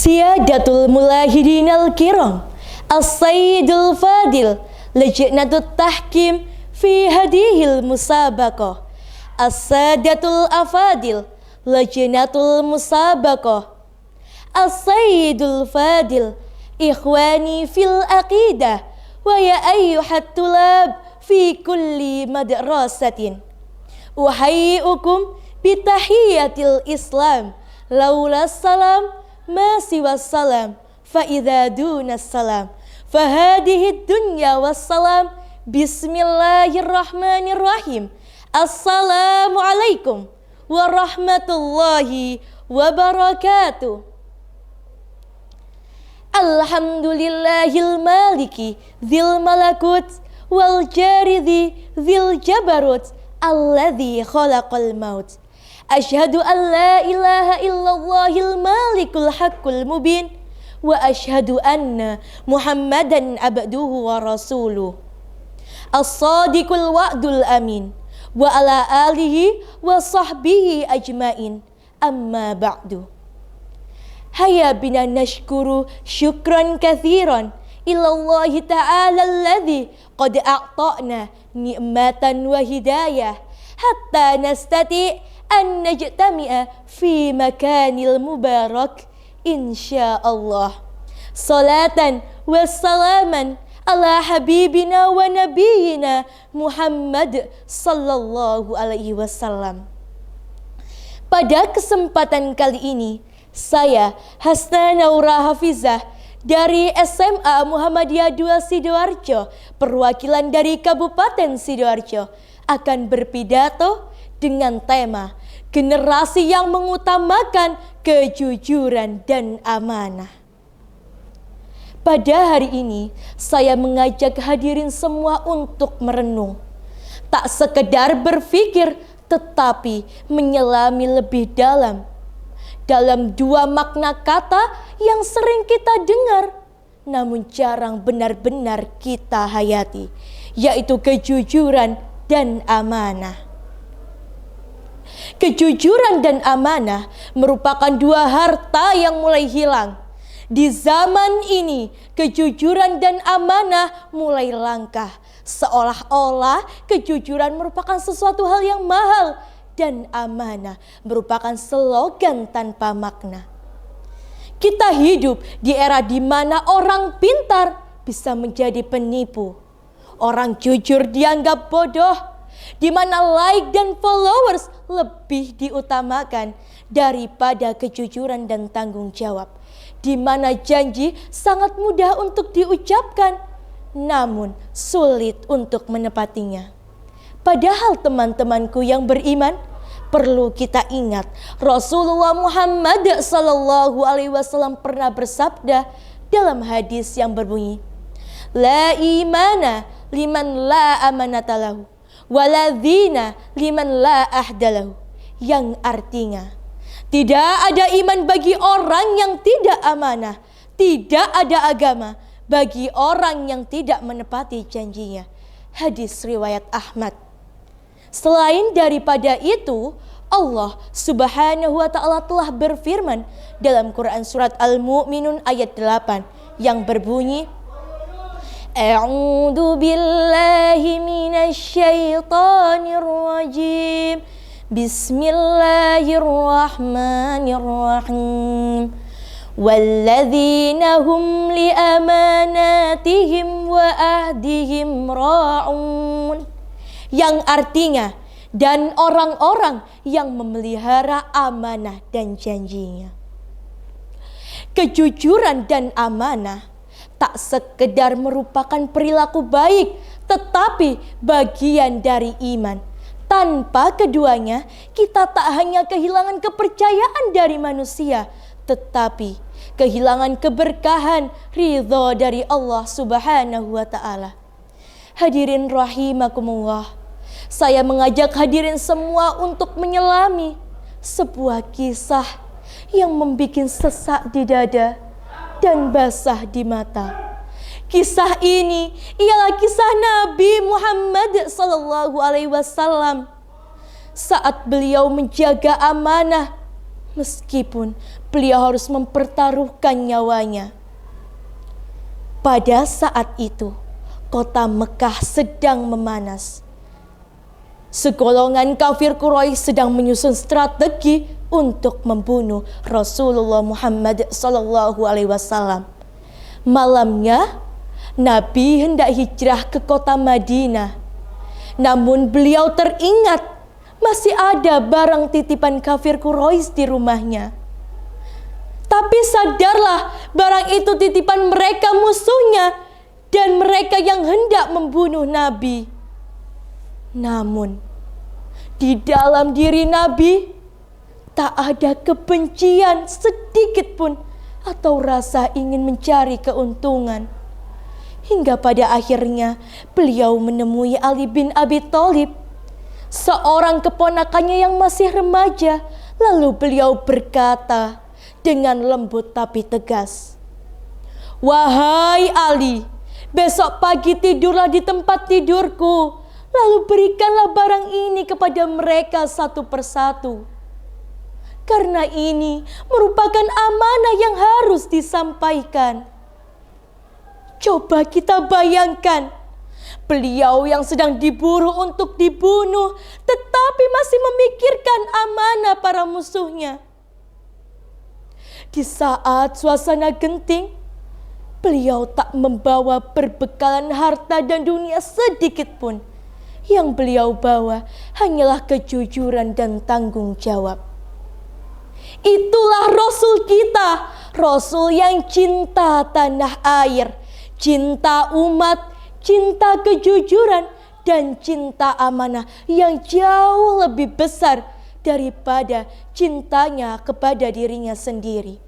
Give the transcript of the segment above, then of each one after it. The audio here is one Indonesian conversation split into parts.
Siyadatul mulahidin al-kiram, as-sayyidul fadil, lajnatut tahkim fi hadihil musabaqah, as-sadatul afadil, lajnatul musabaqah, as-sayyidul fadil, ikhwani fil aqidah, wa ya ayyuhat tulab fi kulli madrasatin. Uhayyi'ukum bitahiyatil islam, laula salam ma siwas salam, fa idza dunas salam, fa hadhihi dunya wassalam. Bismillahirrahmanirrahim. Assalamu alaikum warahmatullahi wabarakatuh. Alhamdulillahil maliki dzil malakut wal jaridhi dzil jabarut alladzi khalaqal maut. Asyhadu an la ilaha illallahil malikul haqqul mubin wa asyhadu anna Muhammadan abduhu wa rasuluh. As-sadiqul wa'dul amin wa ala alihi wa sahbihi ajmain. Amma ba'du. Hayya bina nashkuru syukran kathiran ilallahi ta'ala alladhi qad a'ta'na ni'matan wa hidayah hatta nastati' an najtami'a fi makanil mubarak insyaallah. Salatan wassalaman ala habibina wa nabiyina Muhammad sallallahu alaihi wasallam. Pada kesempatan kali ini, saya Hasna Naura Hafizah dari SMA Muhammadiyah 2 Sidoarjo, perwakilan dari Kabupaten Sidoarjo, akan berpidato dengan tema generasi yang mengutamakan kejujuran dan amanah. Pada hari ini, saya mengajak hadirin semua untuk merenung. Tak sekedar berpikir, tetapi menyelami lebih dalam dua makna kata yang sering kita dengar, namun jarang benar-benar kita hayati, yaitu kejujuran dan amanah. Kejujuran dan amanah merupakan dua harta yang mulai hilang. Di zaman ini, kejujuran dan amanah mulai langka. Seolah-olah kejujuran merupakan sesuatu hal yang mahal dan amanah merupakan slogan tanpa makna. Kita hidup di era di mana orang pintar bisa menjadi penipu. Orang jujur dianggap bodoh. Di mana like dan followers lebih diutamakan daripada kejujuran dan tanggung jawab. Di mana janji sangat mudah untuk diucapkan, namun sulit untuk menepatinya. Padahal teman-temanku yang beriman, perlu kita ingat Rasulullah Muhammad sallallahu alaihi wasallam pernah bersabda dalam hadis yang berbunyi, la imana liman la amanata lahu waladzina liman la ahdalahu, yang artinya tidak ada iman bagi orang yang tidak amanah, tidak ada agama bagi orang yang tidak menepati janjinya. Hadis riwayat Ahmad. Selain daripada itu, Allah Subhanahu wa ta'ala telah berfirman dalam Quran surat Al-Mu'minun ayat 8 yang berbunyi, A'udzu billahi minasyaitonir rajim. Bismillahirrahmanirrahim. Walladzina hum li amanatihim wa ahdihim ra'un. Yang artinya, dan orang-orang yang memelihara amanah dan janjinya. Kejujuran dan amanah tak sekedar merupakan perilaku baik, tetapi bagian dari iman. Tanpa keduanya, kita tak hanya kehilangan kepercayaan dari manusia, tetapi kehilangan keberkahan, ridho dari Allah Subhanahu wa ta'ala. Hadirin rahimakumullah, saya mengajak hadirin semua untuk menyelami sebuah kisah yang membuat sesak di dada dan basah di mata. Kisah ini ialah kisah Nabi Muhammad sallallahu alaihi wasallam saat beliau menjaga amanah, meskipun beliau harus mempertaruhkan nyawanya. Pada saat itu, kota Mekah sedang memanas. Segolongan kafir Quraisy sedang menyusun strategi untuk membunuh Rasulullah Muhammad SAW. Malamnya, Nabi hendak hijrah ke kota Madinah. Namun beliau teringat masih ada barang titipan kafir Quraisy di rumahnya. Tapi sadarlah barang itu titipan mereka musuhnya dan mereka yang hendak membunuh Nabi. Namun di dalam diri Nabi tak ada kebencian sedikit pun atau rasa ingin mencari keuntungan. Hingga pada akhirnya beliau menemui Ali bin Abi Thalib, seorang keponakannya yang masih remaja. Lalu beliau berkata dengan lembut tapi tegas, "Wahai Ali, besok pagi tidurlah di tempat tidurku, lalu berikanlah barang ini kepada mereka satu persatu. Karena ini merupakan amanah yang harus disampaikan." Coba kita bayangkan, beliau yang sedang diburu untuk dibunuh, tetapi masih memikirkan amanah para musuhnya. Di saat suasana genting, beliau tak membawa perbekalan harta dan dunia sedikit pun. Yang beliau bawa hanyalah kejujuran dan tanggung jawab. Itulah Rasul kita, Rasul yang cinta tanah air, cinta umat, cinta kejujuran, dan cinta amanah yang jauh lebih besar daripada cintanya kepada dirinya sendiri.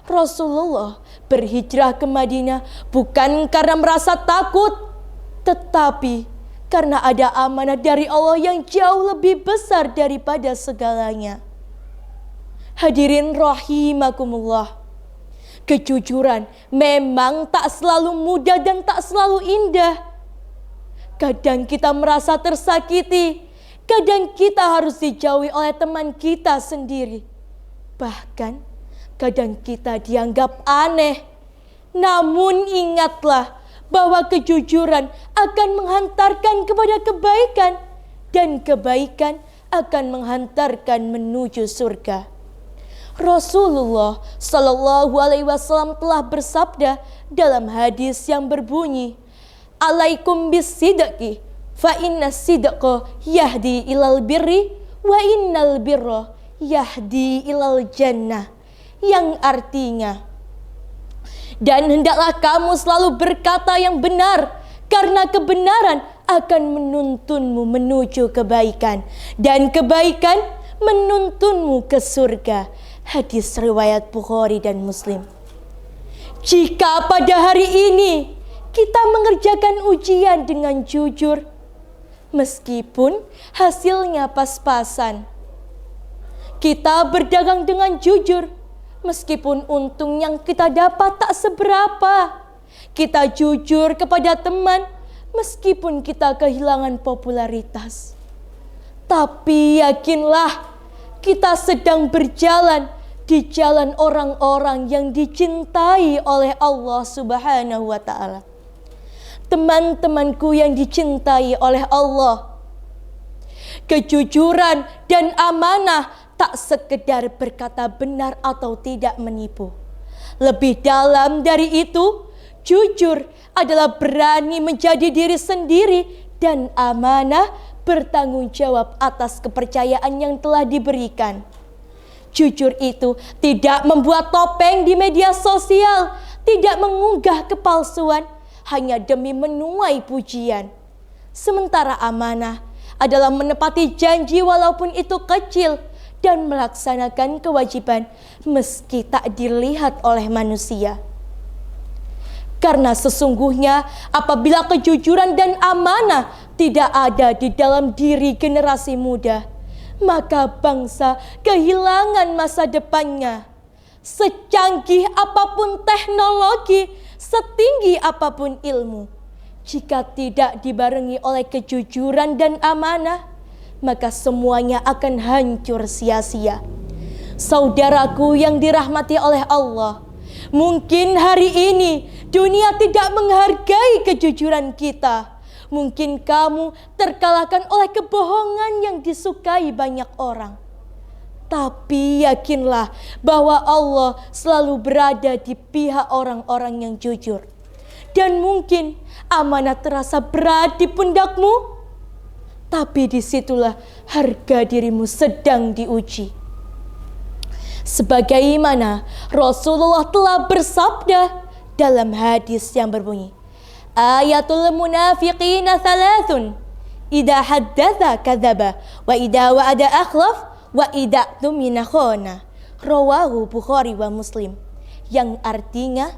Rasulullah berhijrah ke Madinah bukan karena merasa takut, tetapi karena ada amanah dari Allah yang jauh lebih besar daripada segalanya. Hadirin rahimakumullah, kejujuran memang tak selalu mudah dan tak selalu indah. Kadang kita merasa tersakiti, kadang kita harus dijauhi oleh teman kita sendiri. Bahkan kadang kita dianggap aneh. Namun ingatlah bahwa kejujuran akan menghantarkan kepada kebaikan, dan kebaikan akan menghantarkan menuju surga. Rasulullah Shallallahu Alaihi Wasallam telah bersabda dalam hadis yang berbunyi, "Alaikum bisidqi, fa inna sidqa yahdi ilal birri, wa innal birra yahdi ilal jannah." Yang artinya, dan hendaklah kamu selalu berkata yang benar, karena kebenaran akan menuntunmu menuju kebaikan, dan kebaikan menuntunmu ke surga. Hadis riwayat Bukhari dan Muslim. Jika pada hari ini kita mengerjakan ujian dengan jujur, meskipun hasilnya pas-pasan, kita berdagang dengan jujur, meskipun untung yang kita dapat tak seberapa, kita jujur kepada teman, meskipun kita kehilangan popularitas, tapi yakinlah kita sedang berjalan di jalan orang-orang yang dicintai oleh Allah Subhanahu wa Ta'ala. Teman-temanku yang dicintai oleh Allah, kejujuran dan amanah tak sekedar berkata benar atau tidak menipu. Lebih dalam dari itu, jujur adalah berani menjadi diri sendiri dan amanah bertanggung jawab atas kepercayaan yang telah diberikan. Jujur itu tidak membuat topeng di media sosial, tidak mengunggah kepalsuan hanya demi menuai pujian. Sementara amanah adalah menepati janji walaupun itu kecil, dan melaksanakan kewajiban meski tak dilihat oleh manusia. Karena sesungguhnya apabila kejujuran dan amanah tidak ada di dalam diri generasi muda, maka bangsa kehilangan masa depannya. Secanggih apapun teknologi, setinggi apapun ilmu, jika tidak dibarengi oleh kejujuran dan amanah, maka semuanya akan hancur sia-sia. Saudaraku yang dirahmati oleh Allah, mungkin hari ini dunia tidak menghargai kejujuran kita. Mungkin kamu terkalahkan oleh kebohongan yang disukai banyak orang. Tapi yakinlah bahwa Allah selalu berada di pihak orang-orang yang jujur. Dan mungkin amanah terasa berat di pundakmu, tapi disitulah harga dirimu sedang diuji. Sebagaimana Rasulullah telah bersabda dalam hadis yang berbunyi, ayatul munafiqina thalathun, idha haddatha kadzaba, wa idha wa'ada akhlaf, wa idha tumina khana. Rawahu Bukhari wa Muslim. Yang artinya,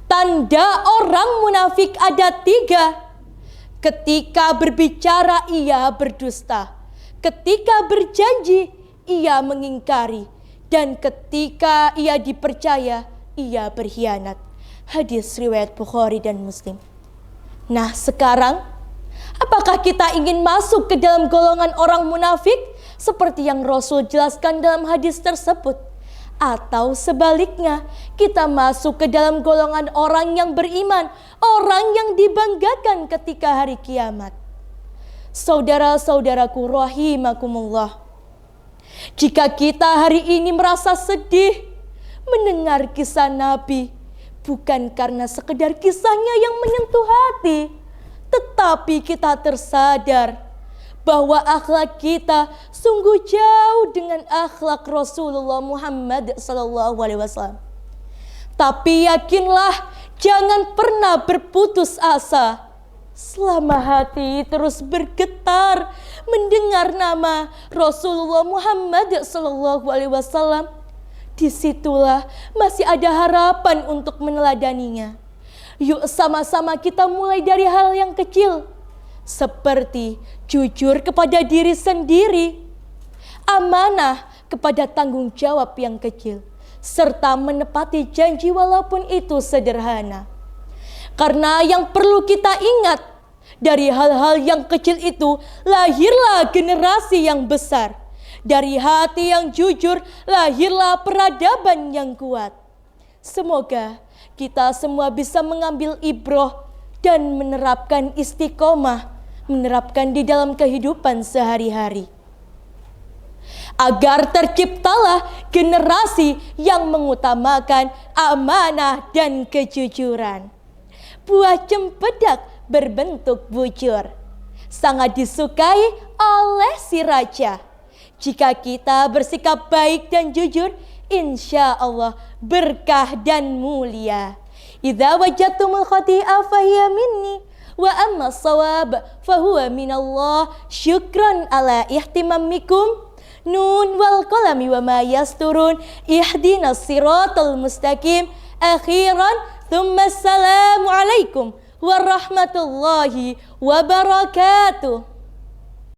tanda orang munafik ada 3. Ketika berbicara ia berdusta, ketika berjanji ia mengingkari, dan ketika ia dipercaya ia berkhianat. Hadis riwayat Bukhari dan Muslim. Nah sekarang, apakah kita ingin masuk ke dalam golongan orang munafik seperti yang Rasul jelaskan dalam hadis tersebut? Atau sebaliknya, kita masuk ke dalam golongan orang yang beriman, orang yang dibanggakan ketika hari kiamat? Saudara-saudaraku rahimakumullah, jika kita hari ini merasa sedih mendengar kisah Nabi, bukan karena sekedar kisahnya yang menyentuh hati, tetapi kita tersadar bahwa akhlak kita sungguh jauh dengan akhlak Rasulullah Muhammad SAW. Tapi yakinlah, jangan pernah berputus asa. Selama hati terus bergetar mendengar nama Rasulullah Muhammad SAW, disitulah masih ada harapan untuk meneladaninya. Yuk sama-sama kita mulai dari hal yang kecil, seperti jujur kepada diri sendiri, amanah kepada tanggung jawab yang kecil, serta menepati janji walaupun itu sederhana. Karena yang perlu kita ingat, dari hal-hal yang kecil itu lahirlah generasi yang besar. Dari hati yang jujur lahirlah peradaban yang kuat. Semoga kita semua bisa mengambil ibrah dan menerapkan istiqomah, menerapkan di dalam kehidupan sehari-hari, agar terciptalah generasi yang mengutamakan amanah dan kejujuran. Buah cempedak berbentuk bujur, sangat disukai oleh si raja. Jika kita bersikap baik dan jujur, insya Allah berkah dan mulia. Idza wajadtumul khati'a fahiya minni, wa amma shawab fahuwa minallah. Syukran ala ihtimamikum. Nun wal qalami wa ma yasturun. Ihdinas siratal mustaqim. Akhiran, thumma assalamu alaikum warahmatullahi wabarakatuh.